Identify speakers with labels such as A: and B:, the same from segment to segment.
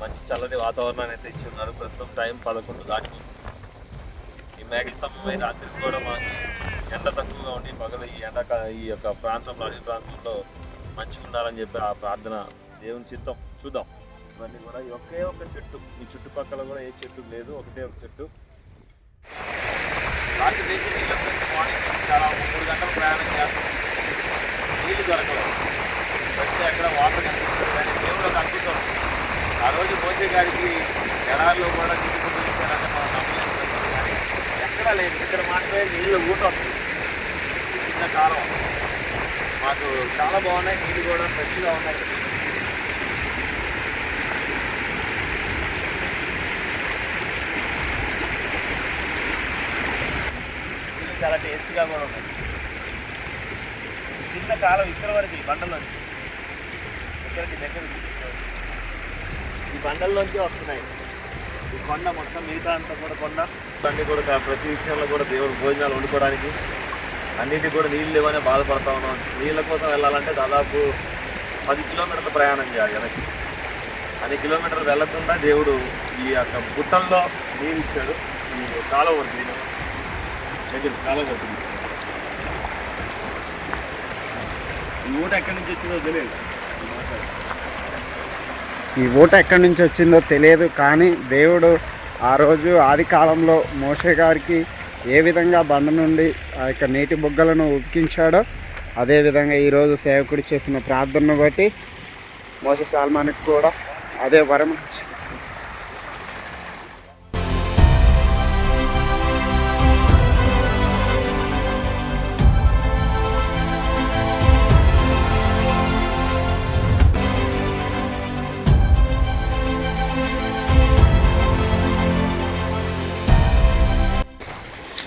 A: మంచి చల్లని వాతావరణాన్ని అయితే ఇచ్చి ఉన్నారు. ప్రస్తుతం టైం 11 దాటి. ఈ మేఘస్తంభమై రాత్రికి కూడా మనకి ఎండ తక్కువగా ఉండి పగలు ఈ యొక్క ప్రాంతంలో, అడవి ప్రాంతంలో మంచిగా ఉండాలని చెప్పి ఆ ప్రార్థన దేవుని చిత్తం. చూద్దాం. ఇవన్నీ కూడా ఒకే ఒక చెట్టు, ఈ చుట్టుపక్కల కూడా ఏ చెట్టు లేదు, ఒకటే ఒక చెట్టు. రాత్రి లేచి మార్నింగ్ చాలా 3 గంటలు ప్రయాణం చేస్తాం, నీళ్ళు దొరకలేదు. వచ్చి అక్కడ వాటర్ కనిపిస్తుంది, కానీ దేవుడు ఒక అద్భుతం. ఆ రోజు మోసే గారికి ఎడారిలో కూడా నీటి గుడ్డలు ఇచ్చారంటే మనం నమ్మలేదు, కానీ ఎక్కడా లేదు. ఇక్కడ మాత్రమే నీళ్ళు ఊట వస్తుంది. చిన్న కాలం మాకు చాలా బాగున్నాయి, నీళ్ళు కూడా ఫ్రెష్గా ఉన్నాయి. చాలా టేస్ట్గా కూడా ఉన్నాయి. చిన్న కాలం ఇక్కడ వరకు ఈ బండల్లోంచి ఇక్కడికి దగ్గరికి ఈ బండల్లోంచి వస్తున్నాయి. ఈ కొండ మొత్తం మిగతా అంతా కూడా కొండ అన్నీ కూడా ప్రతి విషయంలో కూడా దేవుడు భోజనాలు వండుకోవడానికి అన్నిటికీ కూడా నీళ్ళు లేవనే బాధపడతా ఉన్నాం. నీళ్ళ కోసం వెళ్ళాలంటే దాదాపు 10 కిలోమీటర్ల ప్రయాణం చేయాలి వెనక్కి. అన్ని కిలోమీటర్లు వెళ్ళకుండా దేవుడు ఈ యొక్క గుట్టల్లో నీళ్ళు ఇచ్చాడు. ఈ కాలువ వరకు చాలా పడుతుంది. ఈ ఊట ఎక్కడి నుంచి వచ్చిందో తెలియదు.
B: ఈ ఊట ఎక్కడి నుంచి వచ్చిందో తెలియదు, కానీ దేవుడు ఆ రోజు ఆది కాలంలో మోషే గారికి ఏ విధంగా బండ నుండి ఆ యొక్క నీటి బుగ్గలను ఉక్కించాడో అదేవిధంగా ఈరోజు సేవకుడు చేసిన ప్రార్థనను బట్టి మోషే సల్మాన్కి కూడా అదే వరం ఇచ్చింది.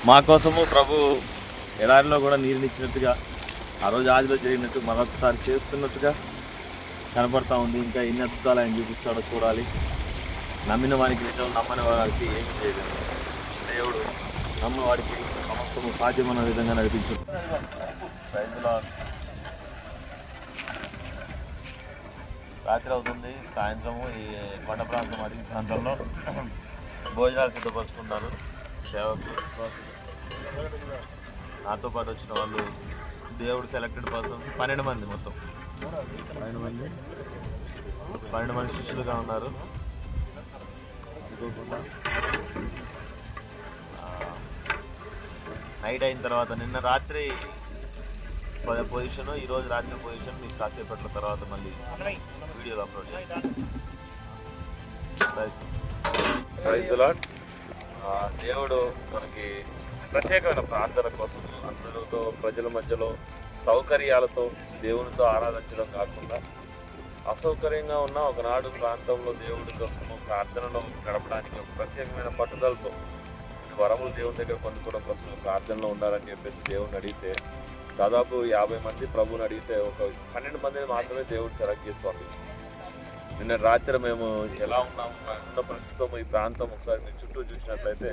A: మా కోసము ప్రభు ఎడారిలో కూడా నీరునిచ్చినట్టుగా ఆ రోజు ఆదిలో జరిగినట్టు మరొకసారి చేస్తున్నట్టుగా కనపడతా ఉంది. ఇంకా ఎన్ని అద్భుతాలు ఆయన చూపిస్తాడో చూడాలి. నమ్మిన వారికి నిజం, నమ్మని వారికి ఏమి చేయలేదు. దేవుడు నమ్మిన వాడికి సమస్తము సాధ్యమైన విధంగా నడిపించాడు. రాత్రి అవుతుంది, సాయంత్రము ఈ కొండ ప్రాంతం, అడవి ప్రాంతంలో భోజనాలు సిద్ధపరుచుకుంటారు. సేవకు నాతో పాటు వచ్చిన వాళ్ళు దేవుడు సెలెక్టెడ్ పర్సన్స్ 12 మంది, మొత్తం 12 మంది శిష్యులుగా ఉన్నారు. నైట్ అయిన తర్వాత నిన్న రాత్రి పొజిషన్, ఈరోజు రాత్రి పొజిషన్ మీకు కాసేపట్ల తర్వాత మళ్ళీ వీడియోలో అప్లోడ్ చేస్తాను. దేవుడు మనకి ప్రత్యేకమైన ప్రార్థన కోసం అందరితో ప్రజల మధ్యలో సౌకర్యాలతో దేవునితో ఆరాధించడం కాకుండా అసౌకర్యంగా ఉన్న ఒకనాడు ప్రాంతంలో దేవుడి కోసం ప్రార్థనలో గడపడానికి ఒక ప్రత్యేకమైన పట్టుదలతో వరములు దేవుని దగ్గర పొందుకోవడం కోసం ప్రార్థనలో ఉండాలని చెప్పేసి దేవుడిని అడిగితే దాదాపు 50 మంది ప్రభువుని అడిగితే ఒక 12 మందిని మాత్రమే దేవుడు సెలెక్ట్ చేసి పంపించింది. నిన్న రాత్రి మేము ఎలా ఉన్నాము, ఉన్న ప్రస్తుతం ఈ ప్రాంతం ఒకసారి మీరు చుట్టూ చూసినట్లయితే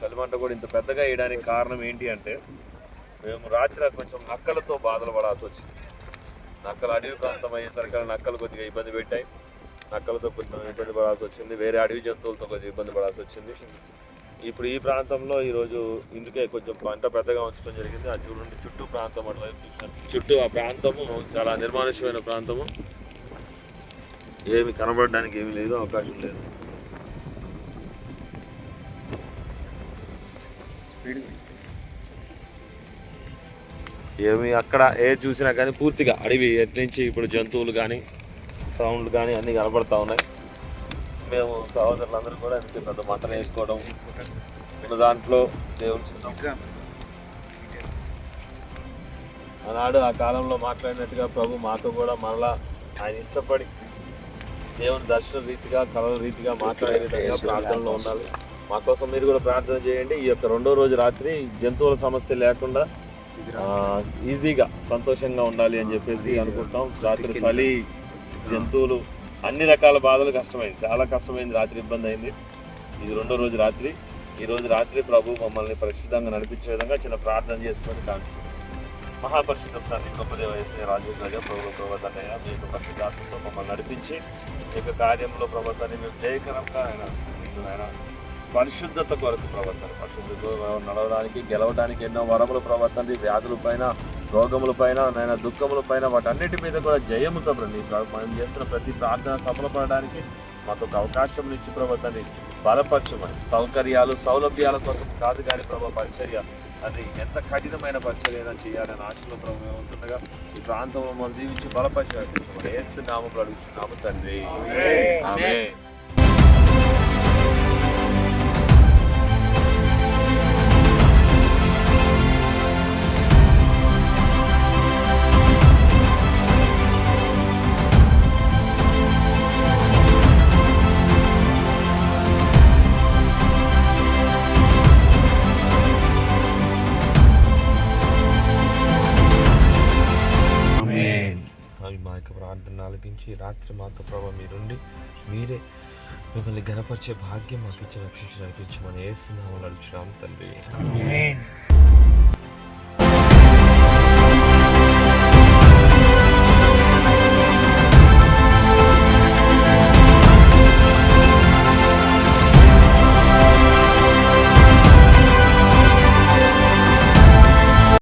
A: చలిమంట కూడా ఇంత పెద్దగా వేయడానికి కారణం ఏంటి అంటే మేము రాత్రి కొంచెం నక్కలతో బాధలు పడాల్సి వచ్చింది. నక్కలు అడవి ప్రాంతం అయ్యేసరికి నక్కలు కొద్దిగా ఇబ్బంది పెట్టాయి. నక్కలతో కొంచెం ఇబ్బంది పడాల్సి వచ్చింది. వేరే అడవి జంతువులతో కొంచెం ఇబ్బంది పడాల్సి వచ్చింది. ఇప్పుడు ఈ ప్రాంతంలో ఈరోజు ఇందుకే కొంచెం పంట పెద్దగా ఉంచడం జరిగింది. అది చూడండి, చుట్టూ ప్రాంతం అటువైపు చూసినట్టు చుట్టూ ఆ ప్రాంతము చాలా నిర్మానుష్యమైన ప్రాంతము. ఏమి కనబడడానికి ఏమీ లేదు, అవకాశం లేదు. ఏమి అక్కడ చూసినా కానీ పూర్తిగా అడవి నుంచి ఇప్పుడు జంతువులు కానీ సౌండ్లు కానీ అన్నీ కనబడతా ఉన్నాయి. మేము సహోదరులందరూ కూడా ఎందుకు పెద్ద మంటలు వేసుకోవడం ఉన్న దాంట్లో దేవుడు ఆనాడు ఆ కాలంలో మాట్లాడినట్టుగా ప్రభు మాతో కూడా మరలా ఆయన ఇష్టపడి దేవుని దర్శన రీతిగా కళల రీతిగా మాట్లాడే విధంగా ప్రార్థనలో ఉండాలి. మా కోసం మీరు కూడా ప్రార్థన చేయండి. ఈ యొక్క 2వ రోజు రాత్రి జంతువుల సమస్య లేకుండా ఈజీగా సంతోషంగా ఉండాలి అని చెప్పేసి అనుకుంటాం. రాత్రి చలి, జంతువులు, అన్ని రకాల బాధలు కష్టమైంది, చాలా కష్టమైంది. రాత్రి ఇబ్బంది అయింది. ఇది 2వ రోజు రాత్రి. ఈ రోజు రాత్రి ప్రభు మమ్మల్ని పరిశుద్ధంగా నడిపించే విధంగా చిన్న ప్రార్థన చేసుకొని కాదు. మహాపరిశుద్ధ తండ్రి గొప్ప దేవ యేసయ్య రాజు గజ ప్రభు ప్రవర్తనయ్య మీ యొక్క పరిశుద్ధాత్మతో మమ్మల్ని నడిపించి ఈ యొక్క కార్యంలో ప్రవర్తన మేము జయకరంగా ఆయన పరిశుద్ధత కొరకు ప్రవర్తన పరిశుద్ధత నడవడానికి గెలవడానికి ఎన్నో వరములు ప్రవర్తన వ్యాధుల పైన రోగముల పైన నాయన దుఃఖముల పైన వాటన్నిటి మీద కూడా జయముతో మనం చేస్తున్న ప్రతి ప్రార్థన సఫలపడడానికి మాకు ఒక అవకాశం ఇచ్చి ప్రవర్తన బలపరచమని సౌకర్యాలు సౌలభ్యాల కోసం కాదు కానీ ప్రభు పరిచర్య అది ఎంత కఠినమైన పరిచర్య అయినా చేయాలని ఆశలో ప్రభు ఉంటుండగా ఈ ప్రాంతంలో మనం దీవించి బలపరిచి ఏస్తున్నాము అడుగుతున్నాము తండ్రి ఆమేన్. అవి మా యొక్క ప్రార్థన ఆలకించి రాత్రి మాతో ప్రభావ మీరుండి మీరే మిమ్మల్ని గణపరిచే భాగ్యం మాకు ఇచ్చి రక్షించి నడిపించమని ఏసునామములో అడుగుచున్నాము తండ్రి.